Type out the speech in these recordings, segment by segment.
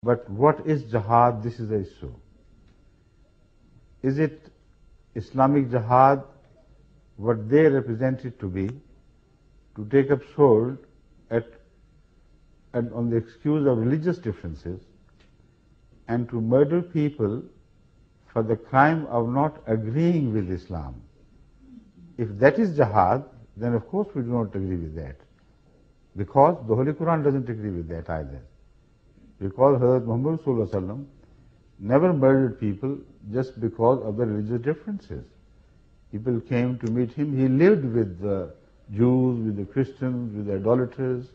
But what is jihad? This is the issue. Is it Islamic Jihad, what they represent it to be, to take up sword on the excuse of religious differences and to murder people for the crime of not agreeing with Islam? If that is jihad, then of course we do not agree with that. Because the Holy Quran doesn't agree with that either. Because Hadhrat Muhammad Sallallahu Alaihi Wasallam never murdered people just because of the religious differences. People came to meet him. He lived with the Jews, with the Christians, with the idolaters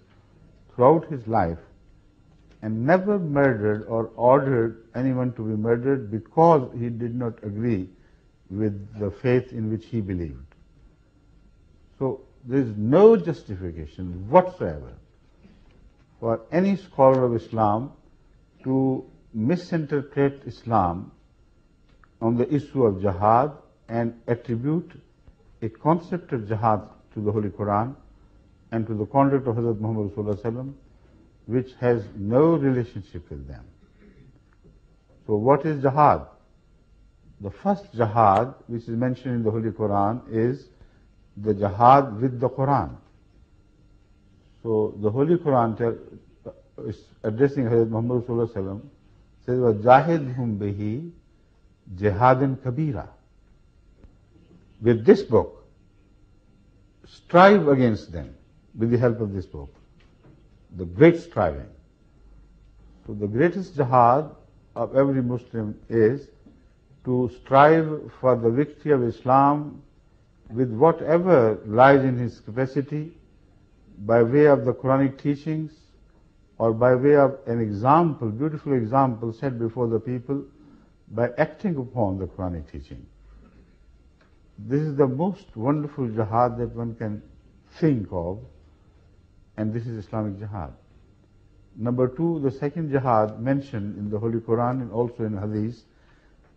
throughout his life, and never murdered or ordered anyone to be murdered because he did not agree with the faith in which he believed. So there is no justification whatsoever for any scholar of Islam to misinterpret Islam on the issue of jihad and attribute a concept of jihad to the Holy Quran and to the conduct of Hazrat Muhammad Sallallahu Alaihi Wasallam, which has no relationship with them. So what is jihad? The first jihad which is mentioned in the Holy Quran is the jihad with the Quran. So the Holy Quran is addressing Hazrat Muhammad Sallallahu Alaihi Wasallam, says, وَجَاهِدْهُمْ بِهِ جِهَادًا كَبِيرًا. With this book, strive against them with the help of this book. The great striving. So the greatest jihad of every Muslim is to strive for the victory of Islam with whatever lies in his capacity, by way of the Quranic teachings or by way of an example, beautiful example set before the people, by acting upon the Quranic teaching. This is the most wonderful jihad that one can think of, and this is Islamic Jihad. Number two, the second jihad mentioned in the Holy Quran and also in Hadith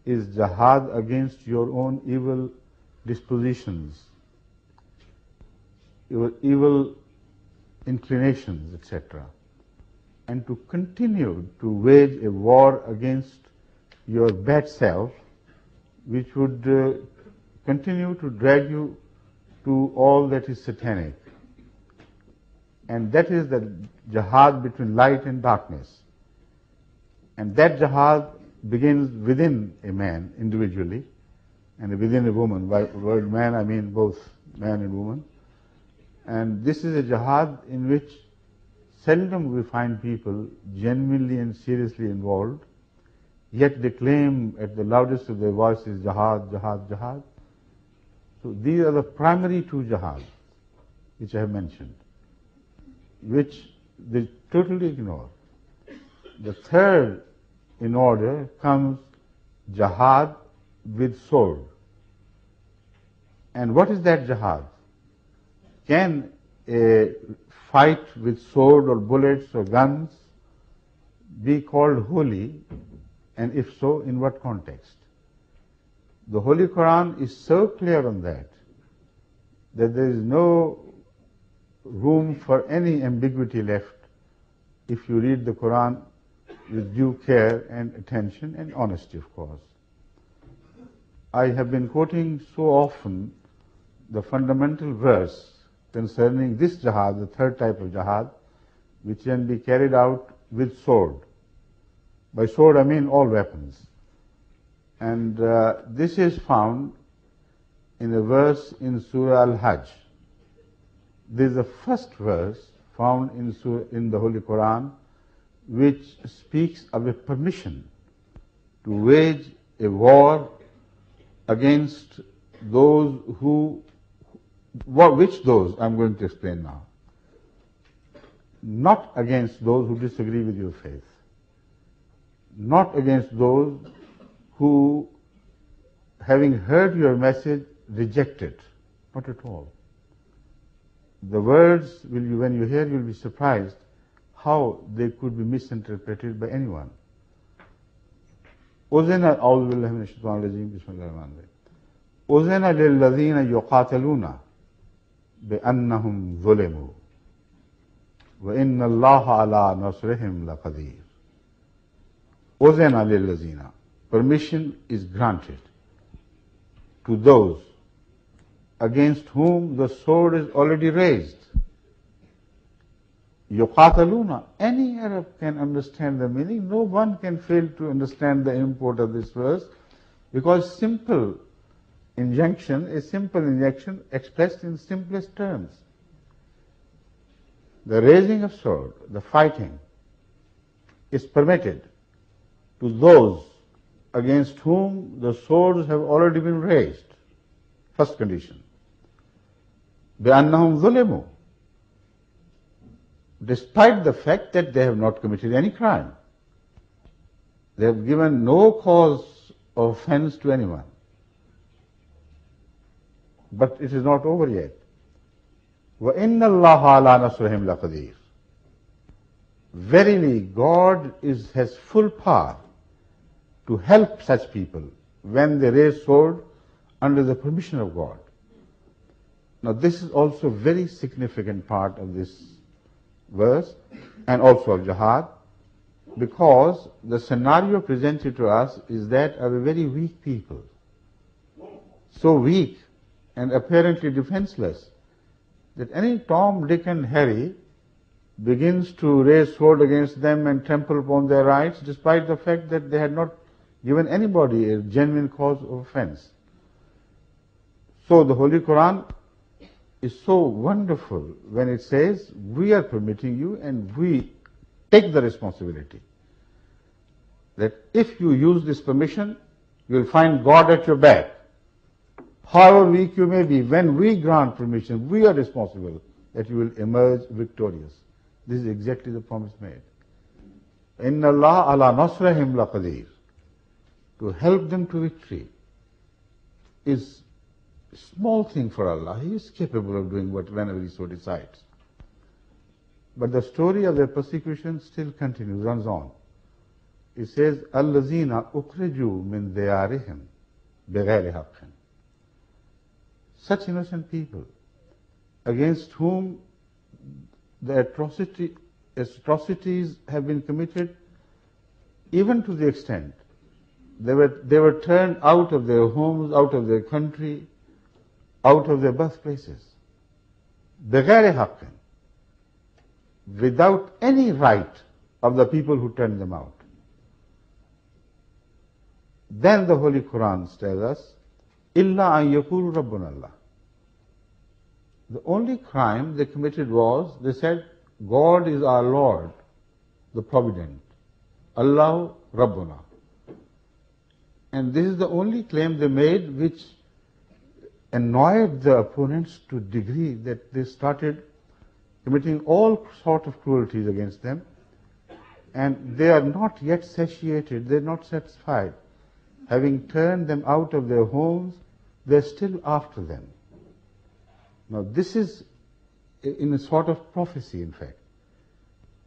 is jihad against your own evil dispositions, your evil inclinations, etc. And to continue to wage a war against your bad self, which would continue to drag you to all that is satanic. And that is the jihad between light and darkness. And that jihad begins within a man individually and within a woman. By the word man, I mean both man and woman. And this is a jihad in which seldom we find people genuinely and seriously involved, yet they claim at the loudest of their voices, jihad, jihad, jihad. So these are the primary two jihads which I have mentioned, which they totally ignore. The third in order comes jihad with sword. And what is that jihad? Can a fight with sword or bullets or guns be called holy? And if so, in what context? The Holy Quran is so clear on that there is no room for any ambiguity left if you read the Quran with due care and attention and honesty, of course. I have been quoting so often the fundamental verse concerning this jihad, the third type of jihad, which can be carried out with sword. By sword I mean all weapons. And this is found in a verse in Surah Al-Hajj. This is the first verse found in the Holy Quran which speaks of a permission to wage a war against those which those I'm going to explain now. Not against those who disagree with your faith. Not against those who, having heard your message, reject it. Not at all. The words, when you hear, you'll be surprised how they could be misinterpreted by anyone. أذن أعوذ بالله من الشيطان الرجيم بسم الله الرحمن الرحيم أذن للذين يقاتلون بأنهم ظلموا وإن الله على نصرهم لقدير. Uzina lillazina. Permission is granted to those against whom the sword is already raised. Yuqataluna. Any Arab can understand the meaning. No one can fail to understand the import of this verse, because simple injunction is simple injunction expressed in simplest terms. The raising of sword, the fighting, is permitted to those against whom the swords have already been raised. First condition. بِأَنَّهُمْ ظُلِمُوا. Despite the fact that they have not committed any crime. They have given no cause of offense to anyone. But it is not over yet. وَإِنَّ اللَّهَ عَلَى نَصْرِهِمْ لَقَدِيرٌ. Verily, God has full power to help such people when they raise sword under the permission of God. Now, this is also a very significant part of this verse and also of jihad, because the scenario presented to us is that of a very weak people. So weak and apparently defenseless that any Tom, Dick and Harry begins to raise sword against them and trample upon their rights, despite the fact that they had not given anybody a genuine cause of offense. So the Holy Quran is so wonderful when it says, we are permitting you and we take the responsibility. That if you use this permission, you will find God at your back. However weak you may be, when we grant permission, we are responsible that you will emerge victorious. This is exactly the promise made. Inna Allah ala nasrahim laqadir. To help them to victory is a small thing for Allah. He is capable of doing whenever He so decides. But the story of their persecution still continues, runs on. It says, Allazina ukhriju min diyarihim bighayri haqqin. Such innocent people against whom the atrocities have been committed, even to the extent they were turned out of their homes, out of their country, out of their birthplaces. بِغَيْرِ حَقٍّ. Without any right of the people who turned them out. Then the Holy Quran tells us, إِلَّا أَن يَقُولُ رَبُّنَا اللَّهُ. The only crime they committed was, they said, God is our Lord, the Provident. Allah Rabbuna. And this is the only claim they made which annoyed the opponents to a degree that they started committing all sorts of cruelties against them. And they are not yet satiated, they are not satisfied. Having turned them out of their homes, they are still after them. Now this is in a sort of prophecy, in fact.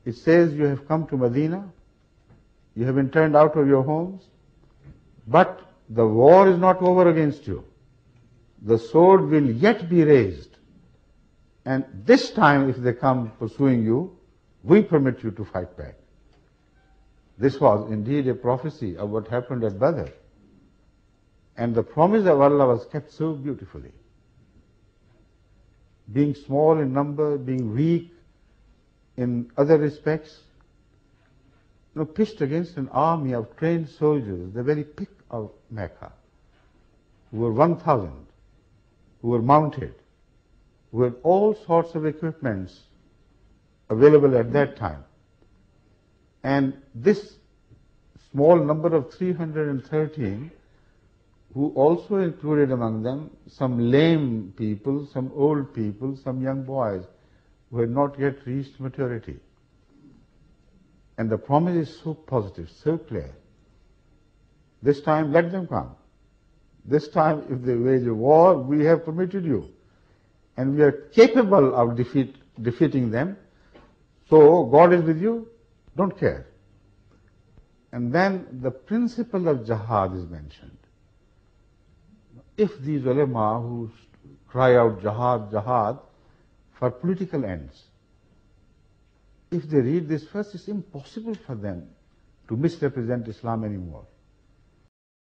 It says, you have come to Medina, you have been turned out of your homes, but the war is not over against you. The sword will yet be raised. And this time, if they come pursuing you, we permit you to fight back. This was indeed a prophecy of what happened at Badr. And the promise of Allah was kept so beautifully. Being small in number, being weak in other respects, pitched against an army of trained soldiers, the very pick of Mecca, who were 1,000, who were mounted, who had all sorts of equipments available at that time. And this small number of 313, who also included among them some lame people, some old people, some young boys who had not yet reached maturity. And the promise is so positive, so clear. This time, let them come. This time, if they wage a war, we have permitted you. And we are capable of defeating them. So, God is with you, don't care. And then the principle of jihad is mentioned. If these ulama who cry out jihad, jihad, for political ends, if they read this verse, it's impossible for them to misrepresent Islam anymore.